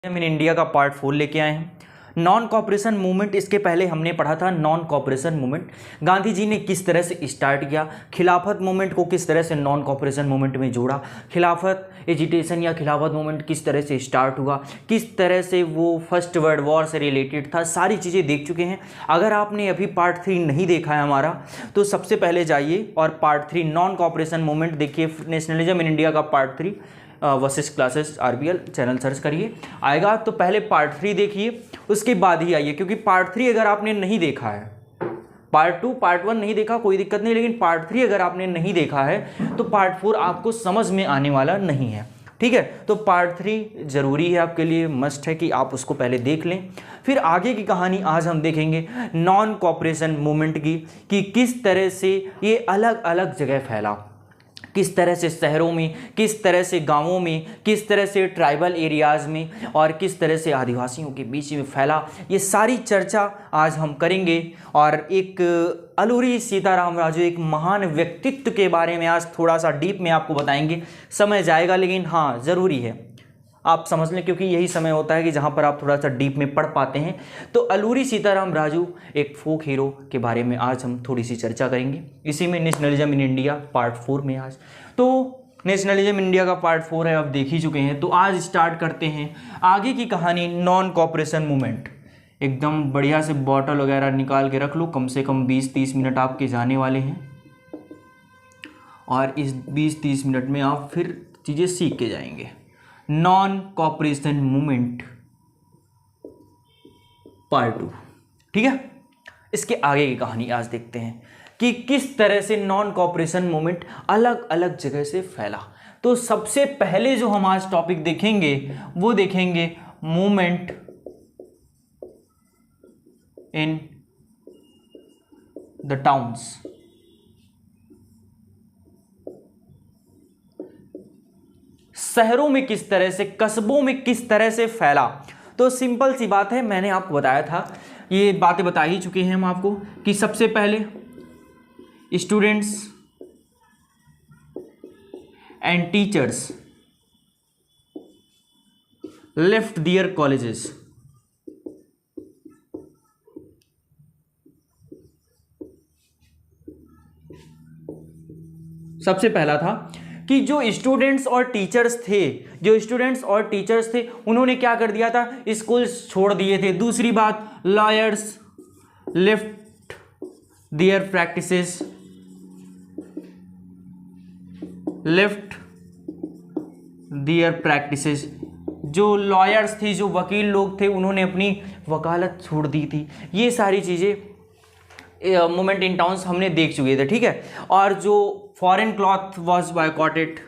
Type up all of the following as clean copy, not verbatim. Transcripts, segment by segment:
हम in India का part 4 लेके आए हैं। नॉन कॉपरेशन मूवमेंट, इसके पहले हमने पढ़ा था non cooperation movement, Gandhi ji ने किस तरह से स्टार्ट किया, खिलाफत मूवमेंट को किस तरह से नॉन कॉपरेशन मूवमेंट में जोड़ा, खिलाफत एजिटेशन या खिलाफत मूवमेंट किस तरह से स्टार्ट हुआ, किस तरह से वो फर्स्ट वर्ल्ड वॉर से रिलेटेड था, सारी चीज़ें देख चुके हैं। अगर आपने अभी पार्ट 3 नहीं देखा है हमारा, तो सबसे पहले जाइए और पार्ट 3 नॉन कॉपरेशन मूवमेंट देखिए, नेशनलिज्म इन इंडिया का part 3 Vashishtha classes RBL channel search करिए, आएगा। तो पहले पार्ट 3 देखिए, उसके बाद ही आइए, क्योंकि पार्ट 3 अगर आपने नहीं देखा है, पार्ट 2 पार्ट 1 नहीं देखा कोई दिक्कत नहीं, लेकिन पार्ट 3 अगर आपने नहीं देखा है तो पार्ट 4 आपको समझ में आने वाला नहीं है। ठीक है, तो पार्ट 3 जरूरी है आपके लिए, मस्ट है कि आप उसको पहले देख लें। फिर आगे की कहानी आज हम देखेंगे नॉन कॉपरेशन मूवमेंट की, कि किस तरह से ये अलग अलग जगह फैला, किस तरह से शहरों में, किस तरह से गांवों में, किस तरह से ट्राइबल एरियाज़ में, और किस तरह से आदिवासियों के बीच में फैला। ये सारी चर्चा आज हम करेंगे। और एक अलूरी सीताराम राजू, एक महान व्यक्तित्व के बारे में आज थोड़ा सा डीप में आपको बताएंगे। समय जाएगा, लेकिन हाँ ज़रूरी है आप समझ लें, क्योंकि यही समय होता है कि जहाँ पर आप थोड़ा सा डीप में पढ़ पाते हैं। तो अलूरी सीताराम राजू एक फोक हीरो के बारे में आज हम थोड़ी सी चर्चा करेंगे, इसी में नेशनलिज्म इन इंडिया पार्ट 4 में आज। तो नेशनलिज्म इन इंडिया का पार्ट 4 है, अब देख ही चुके हैं। तो आज स्टार्ट करते हैं आगे की कहानी, नॉन कॉपरेशन मूवमेंट। एकदम बढ़िया से बॉटल वगैरह निकाल के रख लो, कम से कम 20-30 मिनट आपके जाने वाले हैं, और इस 20-30 मिनट में आप फिर चीज़ें सीख के जाएंगे। नॉन कॉपरेशन मूवमेंट पार्ट 2, ठीक है। इसके आगे की कहानी आज देखते हैं कि किस तरह से नॉन कॉपरेशन मूवमेंट अलग अलग जगह से फैला। तो सबसे पहले जो हम आज टॉपिक देखेंगे वो देखेंगे मूवमेंट इन द टाउन्स। शहरों में किस तरह से, कस्बों में किस तरह से फैला। तो सिंपल सी बात है, मैंने आपको बताया था, ये बातें बता ही चुके हैं हम आपको, कि सबसे पहले students and teachers left their colleges. सबसे पहला था कि जो स्टूडेंट्स और टीचर्स थे, उन्होंने क्या कर दिया था, स्कूल छोड़ दिए थे। दूसरी बात, लॉयर्स लेफ्ट देयर प्रैक्टिसेस, जो लॉयर्स थे, जो वकील लोग थे, उन्होंने अपनी वकालत छोड़ दी थी। ये सारी चीज़ें मूवमेंट इन टाउन्स हमने देख चुके थे, ठीक है। और जो फॉरेन क्लॉथ वॉज बायकॉटेड,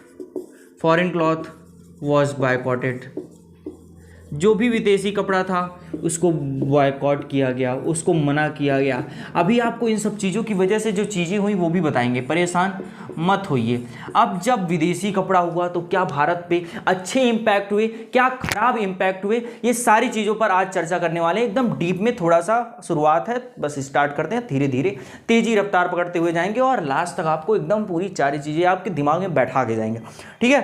जो भी विदेशी कपड़ा था उसको बॉयकॉट किया गया, उसको मना किया गया। अभी आपको इन सब चीज़ों की वजह से जो चीज़ें हुई वो भी बताएंगे, परेशान मत होइए। अब जब विदेशी कपड़ा हुआ तो क्या भारत पे अच्छे इम्पैक्ट हुए, क्या खराब इम्पैक्ट हुए, ये सारी चीज़ों पर आज चर्चा करने वाले हैं। एकदम डीप में, थोड़ा सा शुरुआत है, बस स्टार्ट करते हैं, धीरे धीरे तेज़ी रफ्तार पकड़ते हुए जाएंगे और लास्ट तक आपको एकदम पूरी सारी चीज़ें आपके दिमाग में बैठा के जाएंगे, ठीक है।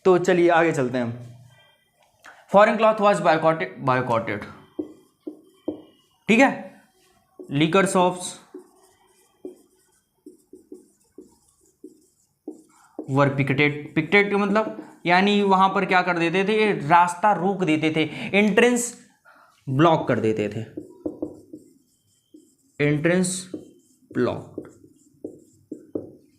तो चलिए आगे चलते हैं। फॉरेन क्लॉथ वॉज बायकॉटेड, ठीक है। लिकर शॉप्स वर पिकेटेड का मतलब, यानी वहां पर क्या कर देते थे, रास्ता रोक देते थे, एंट्रेंस ब्लॉक कर देते थे,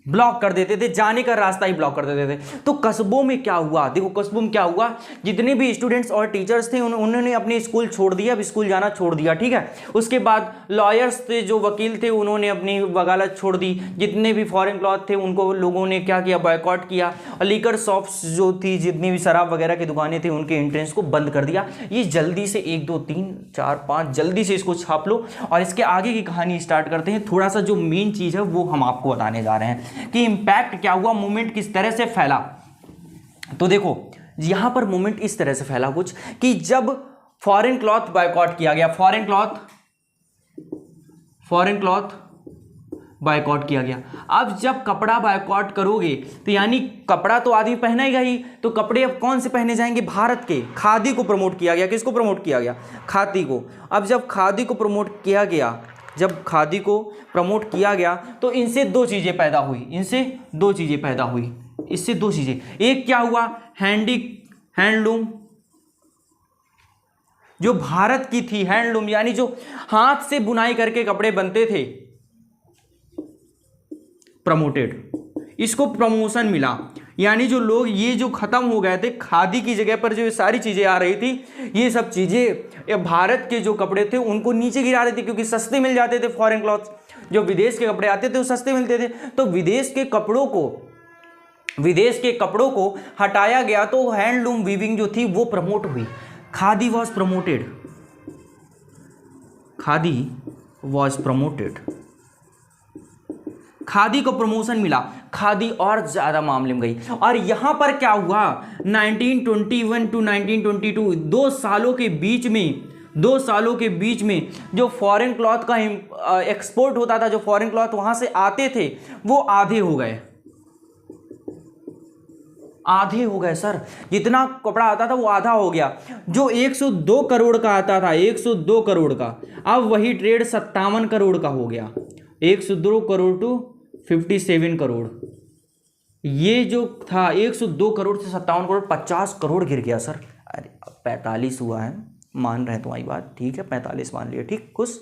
ब्लॉक कर देते थे, जाने का रास्ता ही ब्लॉक कर देते थे। तो कस्बों में क्या हुआ, देखो कस्बों में क्या हुआ, जितने भी स्टूडेंट्स और टीचर्स थे उन्होंने अपने स्कूल छोड़ दिया, अब स्कूल जाना छोड़ दिया, ठीक है। उसके बाद लॉयर्स थे, जो वकील थे, उन्होंने अपनी वकालत छोड़ दी। जितने भी फॉरेन क्लॉथ थे उनको लोगों ने क्या किया, बॉयकॉट किया। और लीकर शॉप्स जो थी, जितनी भी शराब वगैरह की दुकानें थी, उनके एंट्रेंस को बंद कर दिया। ये जल्दी से 1 2 3 4 5 जल्दी से इसको छाप लो और इसके आगे की कहानी स्टार्ट करते हैं। थोड़ा सा जो मेन चीज़ है वो हम आपको बताने जा रहे हैं कि इंपैक्ट क्या हुआ, मूवमेंट किस तरह से फैला। तो देखो यहां पर मूवमेंट इस तरह से फैला कुछ, कि जब फॉरेन क्लॉथ बायकॉट किया गया, फॉरेन क्लॉथ बायकॉट किया गया। अब जब कपड़ा बायकॉट करोगे तो यानी कपड़ा तो आदमी पहनेगा ही, तो कपड़े अब कौन से पहने जाएंगे? भारत के। खादी को प्रमोट किया गया। किसको प्रमोट किया गया? खादी को। अब जब खादी को प्रमोट किया गया, जब खादी को प्रमोट किया गया तो इनसे दो चीज़ें पैदा हुई, इनसे दो चीज़ें पैदा हुई, इससे दो चीज़ें। एक क्या हुआ? हैंडलूम, जो भारत की थी, हैंडलूम यानी जो हाथ से बुनाई करके कपड़े बनते थे, प्रमोटेड, इसको प्रमोशन मिला। यानी जो लोग ये जो खत्म हो गए थे, खादी की जगह पर जो ये सारी चीजें आ रही थी, ये सब चीजें भारत के जो कपड़े थे उनको नीचे गिरा रही थी, क्योंकि सस्ते मिल जाते थे फॉरेन क्लॉथ्स। जो विदेश के कपड़े आते थे वो सस्ते मिलते थे, तो विदेश के कपड़ों को हटाया गया, तो हैंडलूम वीविंग जो थी वो प्रमोट हुई। Khadi was promoted, khadi was promoted, khadi को प्रमोशन मिला, खादी और ज्यादा मामले में गई। और यहां पर क्या हुआ? 1921 टू 1922, 2 सालों के बीच में जो फॉरेन क्लॉथ का एक्सपोर्ट होता था, जो फॉरेन क्लॉथ वहां से आते थे, वो आधे हो गए सर। जितना कपड़ा आता था वो आधा हो गया। जो 102 करोड़ का आता था, 102 करोड़ का, अब वही ट्रेड 57 करोड़ का हो गया। 102 करोड़ टू 57 करोड़, ये जो था 102 करोड़ से 57 करोड़, 50 करोड़ गिर गया सर। अरे 45 हुआ है, मान रहे हैं तुम्हारी बात, ठीक है 45 मान लिया, ठीक, खुश,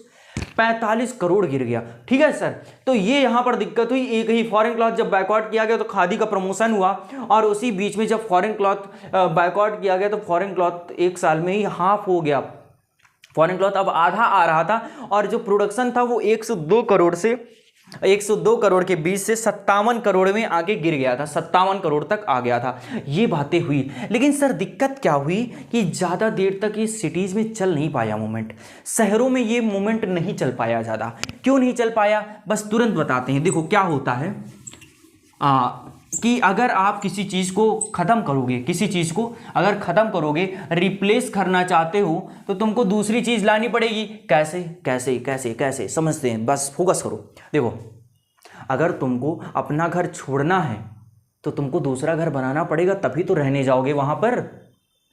45 करोड़ गिर गया, ठीक है सर। तो ये यहाँ पर दिक्कत हुई। एक ही फॉरेन क्लॉथ जब बायकॉट किया गया तो खादी का प्रमोशन हुआ, और उसी बीच में जब फॉरेन क्लॉथ बायकॉट किया गया तो फॉरेन क्लॉथ एक साल में ही हाफ हो गया। फॉरेन क्लॉथ अब आधा आ रहा था, और जो प्रोडक्शन था वो 102 करोड़ के बीच से 57 करोड़ में आके गिर गया था, 57 करोड़ तक आ गया था। ये बातें हुई, लेकिन सर दिक्कत क्या हुई कि ज़्यादा देर तक ये सिटीज़ में चल नहीं पाया मूवमेंट, शहरों में ये मूवमेंट नहीं चल पाया ज़्यादा। क्यों नहीं चल पाया? बस तुरंत बताते हैं। देखो क्या होता है कि अगर आप किसी चीज़ को ख़त्म करोगे, रिप्लेस करना चाहते हो, तो तुमको दूसरी चीज़ लानी पड़ेगी। कैसे समझते हैं, बस फोकस करो। देखो, अगर तुमको अपना घर छोड़ना है तो तुमको दूसरा घर बनाना पड़ेगा, तभी तो रहने जाओगे वहाँ पर।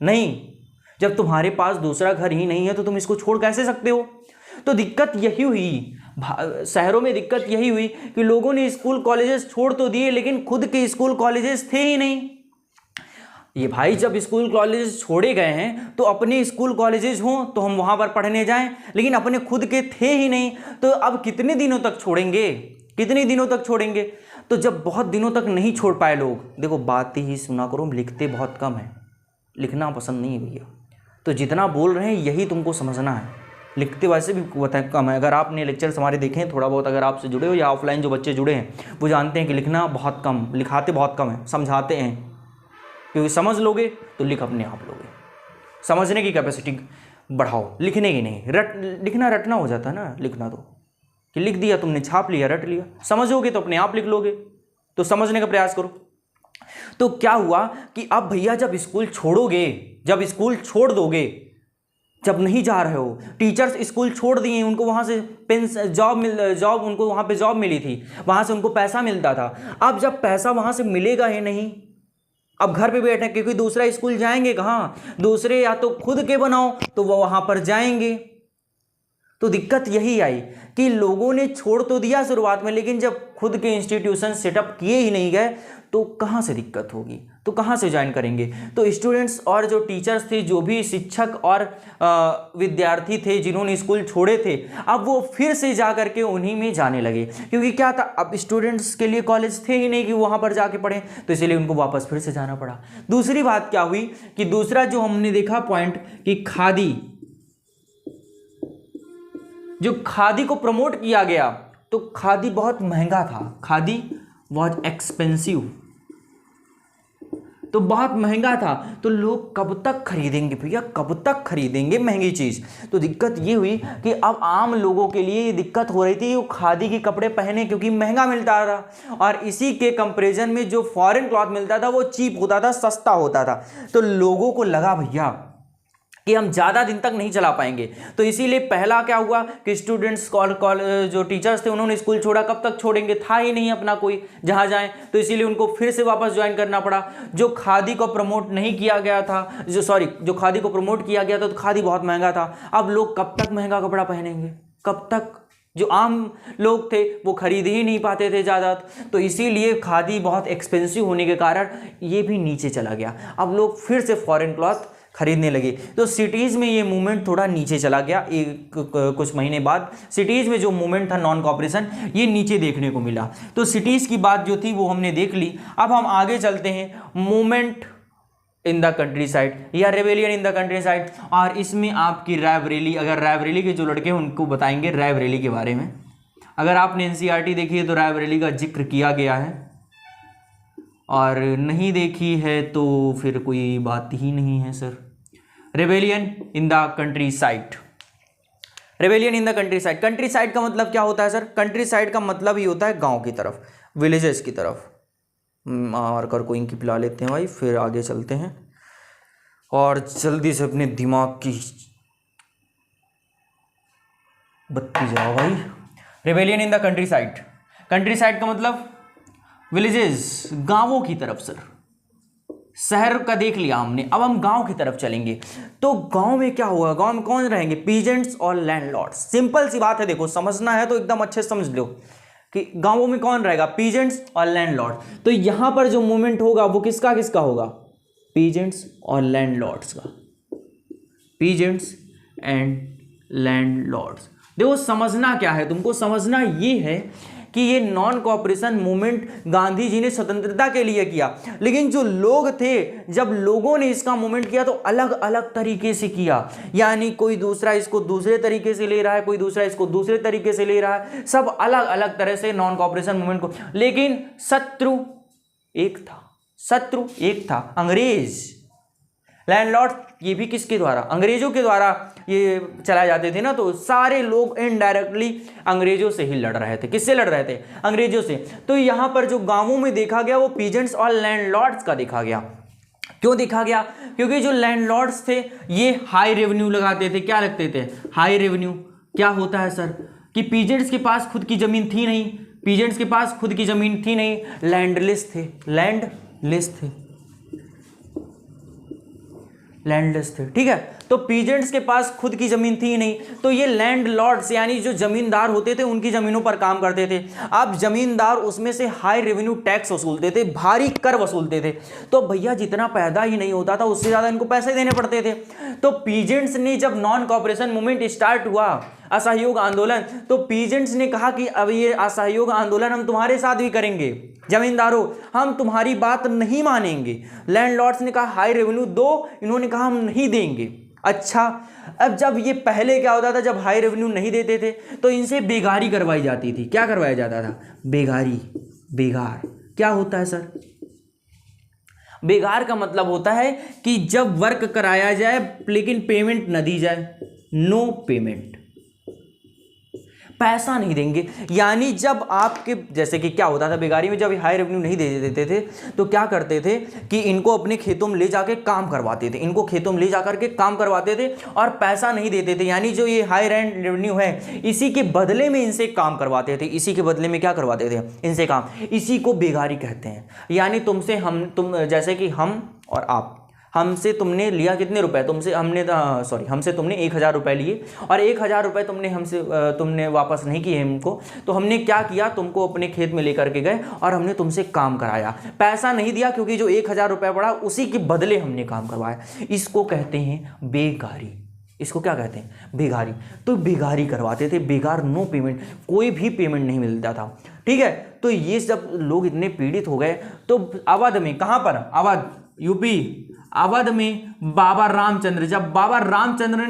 नहीं, जब तुम्हारे पास दूसरा घर ही नहीं है तो तुम इसको छोड़ कैसे सकते हो? तो दिक्कत यही हुई, शहरों में दिक्कत यही हुई कि लोगों ने स्कूल कॉलेजेस छोड़ तो दिए, लेकिन खुद के स्कूल कॉलेजेस थे ही नहीं। ये भाई, जब स्कूल कॉलेजेस छोड़े गए हैं तो अपने स्कूल कॉलेजेस हों तो हम वहां पर पढ़ने जाएं, लेकिन अपने खुद के थे ही नहीं, तो अब कितने दिनों तक छोड़ेंगे? तो जब बहुत दिनों तक नहीं छोड़ पाए लोग, देखो बात ही सुना करो, लिखते बहुत कम है, लिखना पसंद नहीं है भैया, तो जितना बोल रहे हैं यही तुमको समझना है। लिखते वैसे भी कम है। अगर आपने लेक्चर्स हमारे देखे हैं थोड़ा बहुत, अगर आपसे जुड़े हो या ऑफलाइन जो बच्चे जुड़े हैं वो जानते हैं कि लिखना बहुत कम, लिखाते बहुत कम है, समझाते हैं, क्योंकि समझ लोगे तो लिख अपने आप लोगे। समझने की कैपेसिटी बढ़ाओ, लिखने की नहीं। लिखना रटना हो जाता है ना, लिखना तो कि लिख दिया तुमने, छाप लिया, रट लिया। समझोगे तो अपने आप लिख लोगे, तो समझने का प्रयास करो। तो क्या हुआ कि अब भैया जब स्कूल छोड़ दोगे, जब नहीं जा रहे हो, टीचर्स स्कूल छोड़ दिए, उनको वहाँ से उनको वहाँ पे जॉब मिली थी, वहाँ से उनको पैसा मिलता था। अब जब पैसा वहाँ से मिलेगा ही नहीं, अब घर पे बैठे, क्योंकि दूसरा स्कूल जाएंगे कहाँ? दूसरे या तो खुद के बनाओ तो वो वहाँ पर जाएंगे। तो दिक्कत यही आई कि लोगों ने छोड़ तो दिया शुरुआत में, लेकिन जब खुद के इंस्टीट्यूशन सेटअप किए ही नहीं गए तो कहाँ से दिक्कत होगी, तो कहाँ से ज्वाइन करेंगे? तो स्टूडेंट्स और जो टीचर्स थे, जो भी शिक्षक और विद्यार्थी थे जिन्होंने स्कूल छोड़े थे, अब वो फिर से जा करके उन्हीं में जाने लगे, क्योंकि क्या था, अब स्टूडेंट्स के लिए कॉलेज थे ही नहीं कि वहाँ पर जाके पढ़ें, तो इसलिए उनको वापस फिर से जाना पड़ा। दूसरी बात क्या हुई कि दूसरा जो हमने देखा पॉइंट कि खादी को प्रमोट किया गया, तो खादी बहुत महंगा था, खादी वॉज एक्सपेंसिव, तो बहुत महंगा था, तो लोग कब तक खरीदेंगे भैया, कब तक खरीदेंगे महंगी चीज़? तो दिक्कत ये हुई कि अब आम लोगों के लिए ये दिक्कत हो रही थी वो खादी के कपड़े पहने, क्योंकि महंगा मिलता था, और इसी के कंपैरिजन में जो फॉरेन क्लॉथ मिलता था वो चीप होता था, सस्ता होता था। तो लोगों को लगा भैया कि हम ज़्यादा दिन तक नहीं चला पाएंगे। तो इसीलिए पहला क्या हुआ कि स्टूडेंट्स जो टीचर्स थे उन्होंने स्कूल छोड़ा। कब तक छोड़ेंगे, था ही नहीं अपना कोई जहाँ जाएं, तो इसीलिए उनको फिर से वापस ज्वाइन करना पड़ा। जो खादी को प्रमोट नहीं किया गया था, जो खादी को प्रमोट किया गया था, तो खादी बहुत महंगा था। अब लोग कब तक महंगा कपड़ा पहनेंगे, कब तक? जो आम लोग थे वो खरीद ही नहीं पाते थे ज़्यादा, तो इसीलिए खादी बहुत एक्सपेंसिव होने के कारण ये भी नीचे चला गया। अब लोग फिर से फॉरेन क्लॉथ खरीदने लगे, तो सिटीज़ में ये मूवमेंट थोड़ा नीचे चला गया। कुछ महीने बाद सिटीज़ में जो मूवमेंट था नॉन कॉपरेशन, ये नीचे देखने को मिला। तो सिटीज़ की बात जो थी वो हमने देख ली। अब हम आगे चलते हैं, movement in the countryside या rebellion in the countryside. और इसमें आपकी रायबरेली, अगर रायबरेली के जो लड़के हैं उनको बताएंगे रायबरेली के बारे में। अगर आपने एनसीईआरटी देखी है तो रायबरेली का जिक्र किया गया है, और नहीं देखी है तो फिर कोई बात ही नहीं है sir. Rebellion in the country side, rebellion in the country side. Country side का मतलब क्या होता है सर? कंट्री साइड का मतलब ही होता है गांव की तरफ, विलेजेस की तरफ। मार्कर को इनकी पिला लेते हैं भाई, फिर आगे चलते हैं और जल्दी से अपने दिमाग की बत्ती जाओ भाई। Rebellion in the country side, country side का मतलब विलेजेस, गांवों की तरफ सर। शहर का देख लिया हमने, अब हम गांव की तरफ चलेंगे। तो गांव में क्या होगा, गांव में कौन रहेंगे? पीजेंट्स और लैंडलॉर्ड्स। सिंपल सी बात है, देखो समझना है तो एकदम अच्छे से समझ लो कि गांवों में कौन रहेगा? पीजेंट्स और लैंडलॉर्ड। तो यहां पर जो मूवमेंट होगा वो किसका किसका होगा? पीजेंट्स और लैंडलॉर्ड्स का, पीजेंट्स एंड लैंडलॉर्ड्स। देखो समझना क्या है, तुमको समझना ये है कि ये non cooperation movement Gandhi ji ने स्वतंत्रता के लिए किया, लेकिन जो लोग थे, जब लोगों ने इसका मूवमेंट किया तो अलग अलग तरीके से किया। यानी कोई दूसरा इसको दूसरे तरीके से ले रहा है, कोई दूसरा इसको दूसरे तरीके से ले रहा है, सब अलग अलग तरह से नॉन कॉपरेशन मूवमेंट को। लेकिन शत्रु एक था, शत्रु एक था, अंग्रेज। लैंडलॉर्ड ये भी किसके द्वारा? अंग्रेजों के द्वारा ये चलाए जाते थे ना, तो सारे लोग इनडायरेक्टली अंग्रेजों से ही लड़ रहे थे। किससे लड़ रहे थे? अंग्रेजों से। तो यहाँ पर जो गांवों में देखा गया वो पीजेंट्स और लैंडलॉर्ड्स का देखा गया। क्यों देखा गया? क्योंकि जो लैंडलॉर्ड्स थे ये हाई रेवेन्यू लगाते थे। क्या लगते थे? High revenue. क्या होता है सर कि पीजेंट्स के पास खुद की जमीन थी नहीं, पीजेंट्स के पास खुद की जमीन थी नहीं, लैंडलेस थे, लैंडलेस थे, लैंडलेस थे। ठीक है, तो पीजेंट्स के पास खुद की जमीन थी नहीं, तो ये लैंडलॉर्ड्स यानी जो जमींदार होते थे उनकी जमीनों पर काम करते थे। अब जमींदार उसमें से हाई रेवेन्यू टैक्स वसूलते थे, भारी कर वसूलते थे। तो भैया जितना पैदा ही नहीं होता था उससे ज़्यादा इनको पैसे देने पड़ते थे। तो पीजेंट्स ने जब नॉन कॉपरेशन मूवमेंट स्टार्ट हुआ, असहयोग आंदोलन, तो पीजेंट्स ने कहा कि अब ये असहयोग आंदोलन हम तुम्हारे साथ भी करेंगे, जमींदारों हम तुम्हारी बात नहीं मानेंगे। लैंडलॉर्ड्स ने कहा हाई रेवेन्यू दो, इन्होंने कहा हम नहीं देंगे। अच्छा, अब जब ये पहले क्या होता था, जब हाई रेवेन्यू नहीं देते थे तो इनसे बेगारी करवाई जाती थी। क्या करवाया जाता था? बेगारी। बेगार क्या होता है सर? बेगार का मतलब होता है कि जब वर्क कराया जाए लेकिन पेमेंट न दी जाए, नो पेमेंट, पैसा नहीं देंगे। यानी जब आपके जैसे कि क्या होता था बेगारी में, जब हाई रेवेन्यू नहीं दे देते थे तो क्या करते थे कि इनको अपने खेतों में ले जाके काम करवाते थे, इनको खेतों में ले जाकर के काम करवाते थे और पैसा नहीं देते थे। यानी जो ये हाई रेवेन्यू है इसी के बदले में इनसे काम करवाते थे, इसी के बदले में क्या करवाते थे? इनसे काम। इसी को बेगारी कहते हैं। यानी तुमसे तुम जैसे कि हम और आप, हमसे तुमने लिया कितने रुपए? हमसे तुमने 1000 रुपए लिए और 1000 रुपए तुमने वापस नहीं किए हमको, तो हमने क्या किया? तुमको अपने खेत में लेकर के गए और हमने तुमसे काम कराया, पैसा नहीं दिया क्योंकि जो 1000 रुपए पड़ा उसी के बदले हमने काम करवाया। इसको कहते हैं बेगारी। इसको क्या कहते हैं? बेगारी। तो बेगारी करवाते थे, बेगार, नो पेमेंट, कोई भी पेमेंट नहीं मिलता था। ठीक है, तो ये सब लोग इतने पीड़ित हो गए तो अवध में, कहाँ पर? अवध, यूपी, अवध में बाबा रामचंद्र, जब बाबा रामचंद्र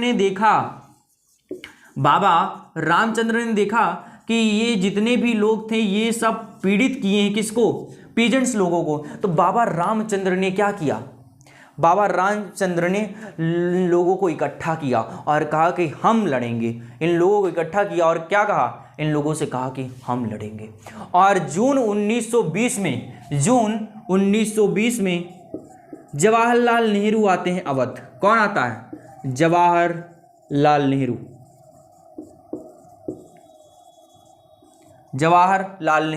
ने देखा कि ये जितने भी लोग थे ये सब पीड़ित किए हैं, किसको? पीजेंट्स लोगों को, तो बाबा रामचंद्र ने क्या किया? बाबा रामचंद्र ने लोगों को इकट्ठा किया और कहा कि हम लड़ेंगे। इन लोगों को इकट्ठा किया और क्या कहा? इन लोगों से कहा कि हम लड़ेंगे। और जून 1920 में जवाहरलाल नेहरू आते हैं अवध। कौन आता है? जवाहरलाल नेहरू। जवाहरलाल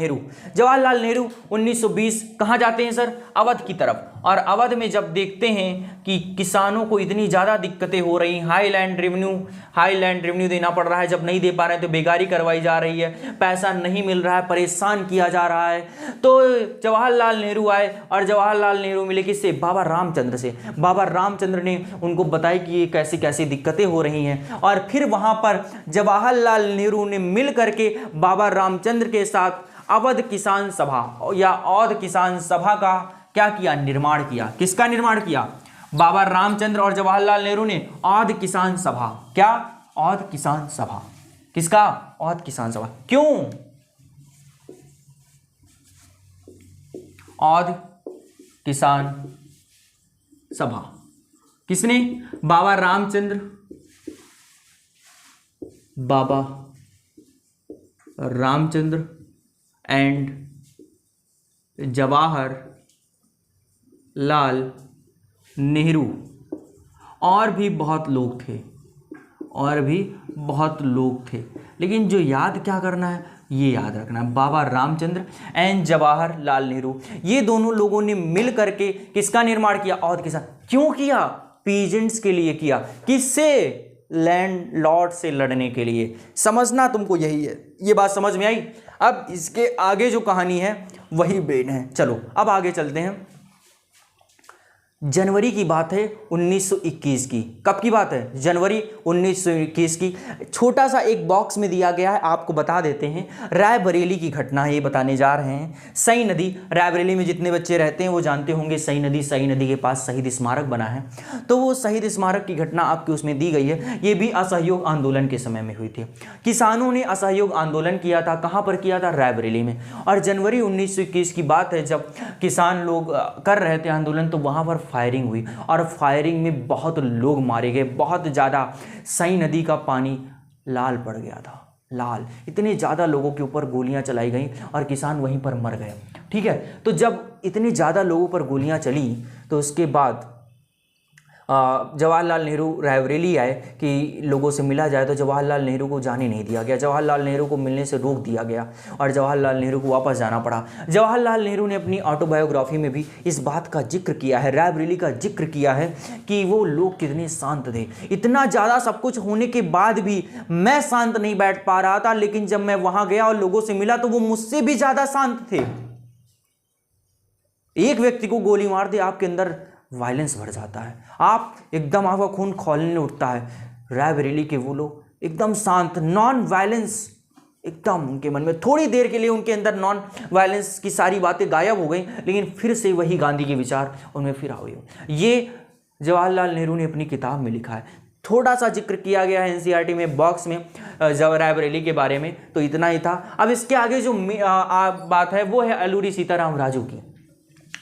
नेहरू 1920 कहाँ जाते हैं सर? अवध की तरफ। और अवध में जब देखते हैं कि किसानों को इतनी ज़्यादा दिक्कतें हो रही, हाई लैंड रेवेन्यू देना पड़ रहा है, जब नहीं दे पा रहे हैं तो बेकारी करवाई जा रही है, पैसा नहीं मिल रहा है, परेशान किया जा रहा है, तो जवाहरलाल नेहरू आए और जवाहरलाल नेहरू मिले किससे? बाबा रामचंद्र से। बाबा रामचंद्र ने उनको बताया कि ये कैसी कैसी दिक्कतें हो रही हैं, और फिर वहाँ पर जवाहरलाल नेहरू ने मिल करके बाबा रामचंद्र के साथ अवध किसान सभा या औध किसान सभा का क्या किया? निर्माण किया। किसका निर्माण किया? बाबा रामचंद्र और जवाहरलाल नेहरू ने औध किसान सभा। क्या? औध किसान सभा। किसका? औध किसान सभा। क्यों औध किसान सभा? किसने? बाबा रामचंद्र, बाबा रामचंद्र एंड जवाहरलाल नेहरू। और भी बहुत लोग थे, लेकिन जो याद क्या करना है, ये याद रखना है, बाबा रामचंद्र एंड जवाहरलाल नेहरू, ये दोनों लोगों ने मिल करके किसका निर्माण किया? औध किसान। क्यों किया? पीजेंट्स के लिए किया। किससे? लैंडलॉर्ड से लड़ने के लिए। समझना तुमको यही है। ये बात समझ में आई? अब इसके आगे जो कहानी है वही बेन है। चलो अब आगे चलते हैं। जनवरी की बात है 1921 की। कब की बात है? जनवरी 1921 की। छोटा सा एक बॉक्स में दिया गया है, आपको बता देते हैं। रायबरेली की घटना है, ये बताने जा रहे हैं। सई नदी, रायबरेली में जितने बच्चे रहते हैं वो जानते होंगे सई नदी के पास शहीद स्मारक बना है, तो वो शहीद स्मारक की घटना आपकी उसमें दी गई है। ये भी असहयोग आंदोलन के समय में हुई थी। किसानों ने असहयोग आंदोलन किया था। कहाँ पर किया था? रायबरेली में। और जनवरी 1921 की बात है, जब किसान लोग कर रहे थे आंदोलन, तो वहाँ पर फायरिंग हुई और फायरिंग में बहुत लोग मारे गए। बहुत ज़्यादा सई नदी का पानी लाल पड़ गया था, लाल। इतने ज़्यादा लोगों के ऊपर गोलियां चलाई गई और किसान वहीं पर मर गए। ठीक है, तो जब इतने ज़्यादा लोगों पर गोलियां चली तो उसके बाद जवाहरलाल नेहरू रायबरेली आए कि लोगों से मिला जाए, तो जवाहरलाल नेहरू को जाने नहीं दिया गया। जवाहरलाल नेहरू को मिलने से रोक दिया गया और जवाहरलाल नेहरू को वापस जाना पड़ा। जवाहरलाल नेहरू ने अपनी ऑटोबायोग्राफी में भी इस बात का जिक्र किया है, रायबरेली का जिक्र किया है कि वो लोग कितने शांत थे। इतना ज़्यादा सब कुछ होने के बाद भी मैं शांत नहीं बैठ पा रहा था, लेकिन जब मैं वहाँ गया और लोगों से मिला तो वो मुझसे भी ज़्यादा शांत थे। एक व्यक्ति को गोली मार दे, आपके अंदर वायलेंस बढ़ जाता है, आप एकदम, आपका खून खौलने उठता है। रायबरेली के वो लोग एकदम शांत, नॉन वायलेंस एकदम उनके मन में। थोड़ी देर के लिए उनके अंदर नॉन वायलेंस की सारी बातें गायब हो गई, लेकिन फिर से वही गांधी के विचार उनमें फिर आ गए। ये जवाहरलाल नेहरू ने अपनी किताब में लिखा है। थोड़ा सा जिक्र किया गया है एनसीईआरटी में बॉक्स में रायबरेली के बारे में, तो इतना ही था। अब इसके आगे जो बात है वो है अलूरी सीताराम राजू की।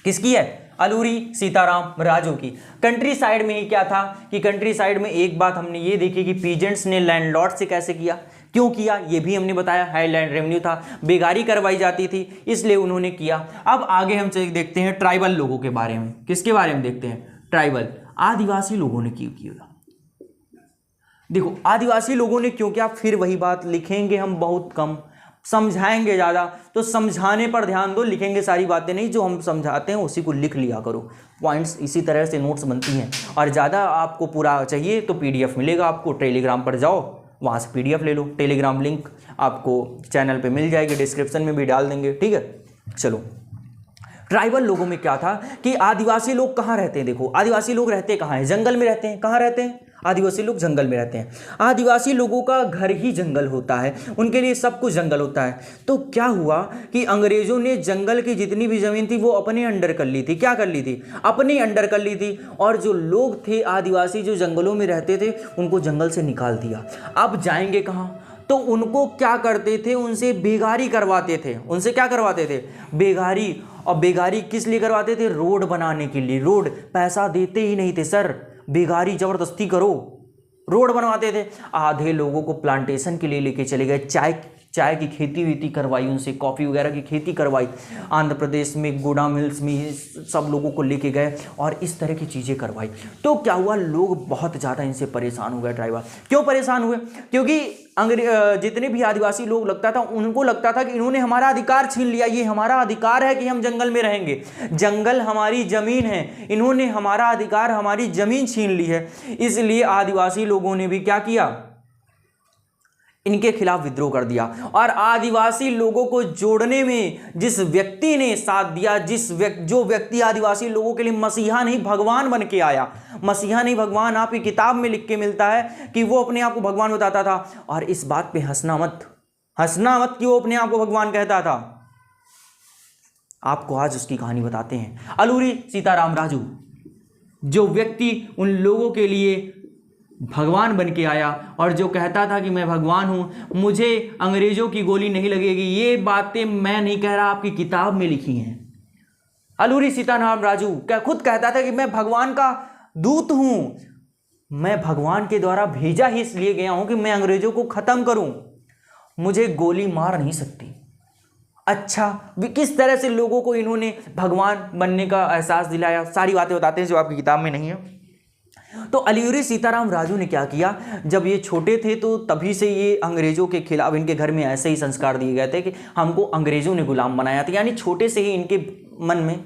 किसकी है? अलूरी सीताराम राजू की। कंट्री साइड में ही क्या था कि कंट्री साइड में एक बात हमने ये देखी कि पीजेंट्स ने लैंडलॉर्ड से कैसे किया, क्यों किया, ये भी हमने बताया। हाई लैंड रेवेन्यू था, बेगारी करवाई जाती थी, इसलिए उन्होंने किया। अब आगे हम देखते हैं ट्राइबल लोगों के बारे में। किसके बारे में देखते हैं? ट्राइबल, आदिवासी लोगों ने क्यों किया। देखो आदिवासी लोगों ने क्यों किया, फिर वही बात, लिखेंगे हम बहुत कम, समझाएंगे ज़्यादा, तो समझाने पर ध्यान दो, लिखेंगे सारी बातें नहीं। जो हम समझाते हैं उसी को लिख लिया करो, पॉइंट्स इसी तरह से नोट्स बनती हैं। और ज़्यादा आपको पूरा चाहिए तो पीडीएफ मिलेगा आपको, टेलीग्राम पर जाओ, वहाँ से पीडीएफ ले लो। टेलीग्राम लिंक आपको चैनल पे मिल जाएगी, डिस्क्रिप्शन में भी डाल देंगे। ठीक है, चलो। ट्राइबल लोगों में क्या था कि आदिवासी लोग कहाँ रहते हैं? देखो आदिवासी लोग रहते कहाँ हैं? जंगल में रहते हैं। कहाँ रहते हैं? आदिवासी लोग जंगल में रहते हैं। आदिवासी लोगों का घर ही जंगल होता है, उनके लिए सब कुछ जंगल होता है। तो क्या हुआ कि अंग्रेजों ने जंगल की जितनी भी जमीन थी वो अपने अंडर कर ली थी। क्या कर ली थी? अपने अंडर कर ली थी। और जो लोग थे आदिवासी जो जंगलों में रहते थे उनको जंगल से निकाल दिया। अब जाएंगे कहाँ? तो उनको क्या करते थे? उनसे बेगारी करवाते थे। उनसे क्या करवाते थे? बेगारी। और बेगारी किस लिए करवाते थे? रोड बनाने के लिए। रोड, पैसा देते ही नहीं थे सर, बेगारी जबरदस्ती करो, रोड बनवाते थे। आधे लोगों को प्लांटेशन के लिए लेके चले गए, चाय चाय की खेती वेती करवाई उनसे, कॉफ़ी वगैरह की खेती करवाई, आंध्र प्रदेश में गोडा मिल्स में सब लोगों को लेके गए और इस तरह की चीज़ें करवाई। तो क्या हुआ, लोग बहुत ज़्यादा इनसे परेशान हो गए। ट्राइबल क्यों परेशान हुए? क्योंकि जितने भी आदिवासी लोग लगता था, उनको लगता था कि इन्होंने हमारा अधिकार छीन लिया, ये हमारा अधिकार है कि हम जंगल में रहेंगे, जंगल हमारी जमीन है, इन्होंने हमारा अधिकार, हमारी जमीन छीन ली है। इसलिए आदिवासी लोगों ने भी क्या किया, इनके खिलाफ विद्रोह कर दिया। और आदिवासी लोगों को जोड़ने में जिस व्यक्ति ने साथ दिया, जो व्यक्ति आदिवासी लोगों के लिए मसीहा नहीं भगवान बन के आया, मसीहा नहीं भगवान, आपकी किताब में लिख के मिलता है कि वो अपने आप को भगवान बताता था। और इस बात पे हंसना मत कि वो अपने आप को भगवान कहता था। आपको आज उसकी कहानी बताते हैं। अलूरी सीताराम राजू, जो व्यक्ति उन लोगों के लिए भगवान बन के आया और जो कहता था कि मैं भगवान हूं, मुझे अंग्रेजों की गोली नहीं लगेगी, ये बातें मैं नहीं कह रहा, आपकी किताब में लिखी हैं। अलूरी सीताराम राजू क्या खुद कहता था कि मैं भगवान का दूत हूं, मैं भगवान के द्वारा भेजा ही इसलिए गया हूं कि मैं अंग्रेजों को खत्म करूं, मुझे गोली मार नहीं सकती। अच्छा, किस तरह से लोगों को इन्होंने भगवान बनने का एहसास दिलाया, सारी बातें बताते हैं जो आपकी किताब में नहीं है। तो अलूरी सीताराम राजू ने क्या किया, जब ये छोटे थे तो तभी से ये अंग्रेजों के खिलाफ, इनके घर में ऐसे ही संस्कार दिए गए थे कि हमको अंग्रेजों ने गुलाम बनाया था, यानी छोटे से ही इनके मन में।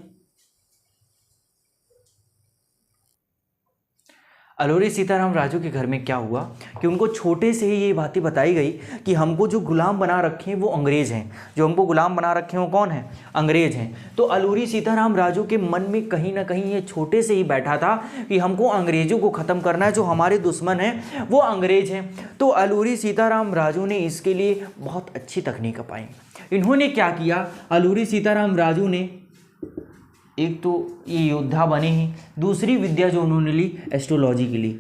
अलूरी सीताराम राजू के घर में क्या हुआ कि उनको छोटे से ही ये बातें बताई गई कि हमको जो गुलाम बना रखे हैं वो अंग्रेज हैं, जो हमको गुलाम बना रखे हैं वो कौन है, अंग्रेज हैं। तो अलूरी सीताराम राजू के मन में कहीं ना कहीं ये छोटे से ही बैठा था कि हमको अंग्रेजों को ख़त्म करना है, जो हमारे दुश्मन हैं वो अंग्रेज हैं। तो अलूरी सीताराम राजू ने इसके लिए बहुत अच्छी तकनीक अपनाई। इन्होंने क्या किया, अलूरी सीताराम राजू ने एक तो ये योद्धा बने ही, दूसरी विद्या जो उन्होंने ली एस्ट्रोलॉजी की ली,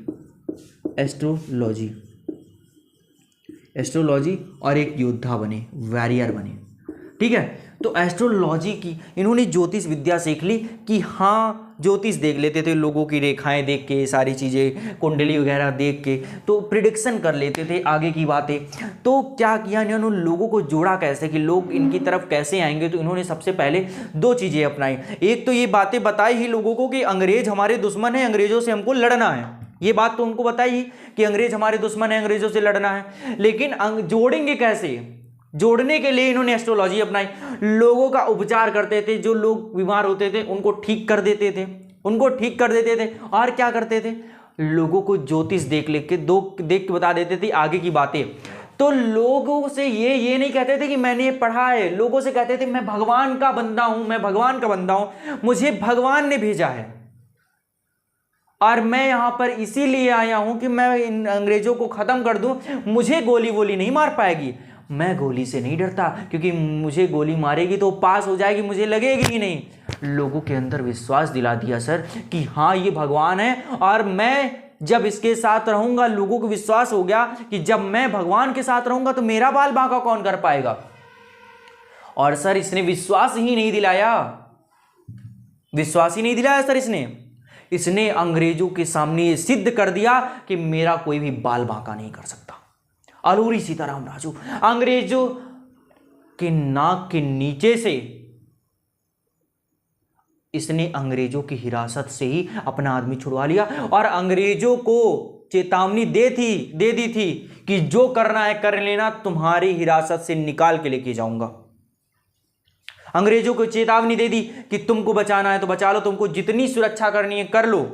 एस्ट्रोलॉजी और एक योद्धा बने, वॉरियर बने। ठीक है, तो एस्ट्रोलॉजी की इन्होंने ज्योतिष विद्या सीख ली कि हाँ, ज्योतिष देख लेते थे, लोगों की रेखाएं देख के, सारी चीज़ें कुंडली वगैरह देख के तो प्रिडिक्शन कर लेते थे आगे की बातें। तो क्या किया इन्होंने, लोगों को जोड़ा कैसे कि लोग इनकी तरफ कैसे आएंगे। तो इन्होंने सबसे पहले दो चीज़ें अपनाई। एक तो ये बातें बताई ही लोगों को कि अंग्रेज हमारे दुश्मन हैं, अंग्रेजों से हमको लड़ना है, ये बात तो उनको बताई कि अंग्रेज हमारे दुश्मन हैं, अंग्रेजों से लड़ना है। लेकिन जोड़ेंगे कैसे, जोड़ने के लिए इन्होंने एस्ट्रोलॉजी अपनाई। लोगों का उपचार करते थे, जो लोग बीमार होते थे उनको ठीक कर देते थे, और क्या करते थे, लोगों को ज्योतिष देख के बता देते थे आगे की बातें। तो लोगों से ये नहीं कहते थे कि मैंने ये पढ़ा है, लोगों से कहते थे मैं भगवान का बंदा हूं, मुझे भगवान ने भेजा है और मैं यहां पर इसीलिए आया हूं कि मैं इन अंग्रेजों को खत्म कर दूं, मुझे गोली वोली नहीं मार पाएगी, मैं गोली से नहीं डरता क्योंकि मुझे गोली मारेगी तो पास हो जाएगी, मुझे लगेगी ही नहीं। लोगों के अंदर विश्वास दिला दिया सर कि हाँ ये भगवान है और मैं जब इसके साथ रहूंगा, लोगों को विश्वास हो गया कि जब मैं भगवान के साथ रहूंगा तो मेरा बाल बांका कौन कर पाएगा। और सर इसने विश्वास ही नहीं दिलाया सर, इसने अंग्रेजों के सामने ये सिद्ध कर दिया कि मेरा कोई भी बाल बांका नहीं कर सकता। अलूरी सीताराम राजू अंग्रेजों के नाक के नीचे से इसने अंग्रेजों की हिरासत से ही अपना आदमी छुड़वा लिया और अंग्रेजों को चेतावनी दे दी थी कि जो करना है कर लेना, तुम्हारी हिरासत से निकाल के लेके जाऊंगा। अंग्रेजों को चेतावनी दे दी कि तुमको बचाना है तो बचा लो, तुमको जितनी सुरक्षा करनी है कर लो,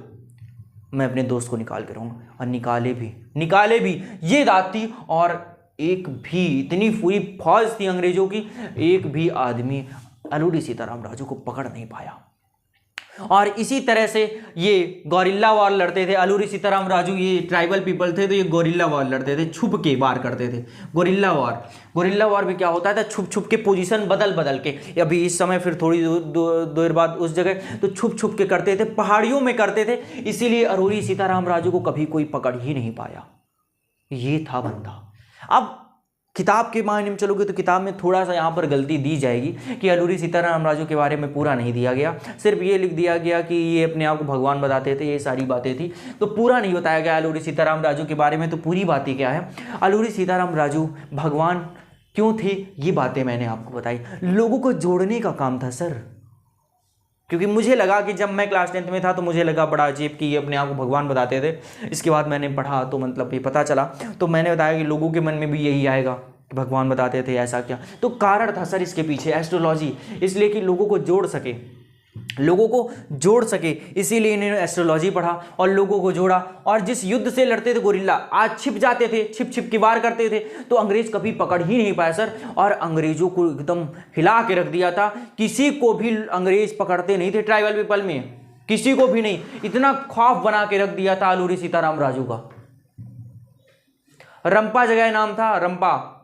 मैं अपने दोस्त को निकाल के रहूंगा। और निकाले भी ये बात थी। और एक भी इतनी पूरी फौज थी अंग्रेजों की, एक भी आदमी अलूरी सीताराम राजू को पकड़ नहीं पाया। और इसी तरह से ये गोरिल्ला वॉर लड़ते थे। अलूरी सीताराम राजू ये ट्राइबल पीपल थे तो ये गोरिल्ला वॉर लड़ते थे, छुप के वार करते थे। गोरिल्ला वॉर में क्या होता था, छुप के पोजीशन बदल के, अभी इस समय फिर थोड़ी देर बाद उस जगह, तो छुप के करते थे, पहाड़ियों में करते थे। इसीलिए अलूरी सीताराम राजू को कभी कोई पकड़ ही नहीं पाया। ये था बंदा। अब किताब के मायने में चलोगे तो किताब में थोड़ा सा यहाँ पर गलती दी जाएगी कि अलूरी सीताराम राजू के बारे में पूरा नहीं दिया गया, सिर्फ ये लिख दिया गया कि ये अपने आप को भगवान बताते थे, ये सारी बातें थी, तो पूरा नहीं बताया गया अलूरी सीताराम राजू के बारे में। तो पूरी बातें क्या है, अलूरी सीताराम राजू भगवान क्यों थे ये बातें मैंने आपको बताई। लोगों को जोड़ने का काम था सर, क्योंकि मुझे लगा कि जब मैं क्लास 10th में था तो मुझे लगा बड़ा अजीब कि ये अपने आप को भगवान बताते थे। इसके बाद मैंने पढ़ा तो मतलब ये पता चला, तो मैंने बताया कि लोगों के मन में भी यही आएगा कि भगवान बताते थे ऐसा क्या। तो कारण था सर इसके पीछे एस्ट्रोलॉजी, इसलिए कि लोगों को जोड़ सके, लोगों को जोड़ सके, इसीलिए इन्होंने एस्ट्रोलॉजी पढ़ा और लोगों को जोड़ा। और जिस युद्ध से लड़ते थे गोरिल्ला, आज छिप जाते थे, छिप छिप के वार करते थे, तो अंग्रेज कभी पकड़ ही नहीं पाया सर। और अंग्रेजों को एकदम हिला के रख दिया था, किसी को भी अंग्रेज पकड़ते नहीं थे ट्राइबल पीपल में, किसी को भी नहीं। इतना खौफ बना के रख दिया था अलूरी सीताराम राजू का। रंपा जगह नाम था, रंपा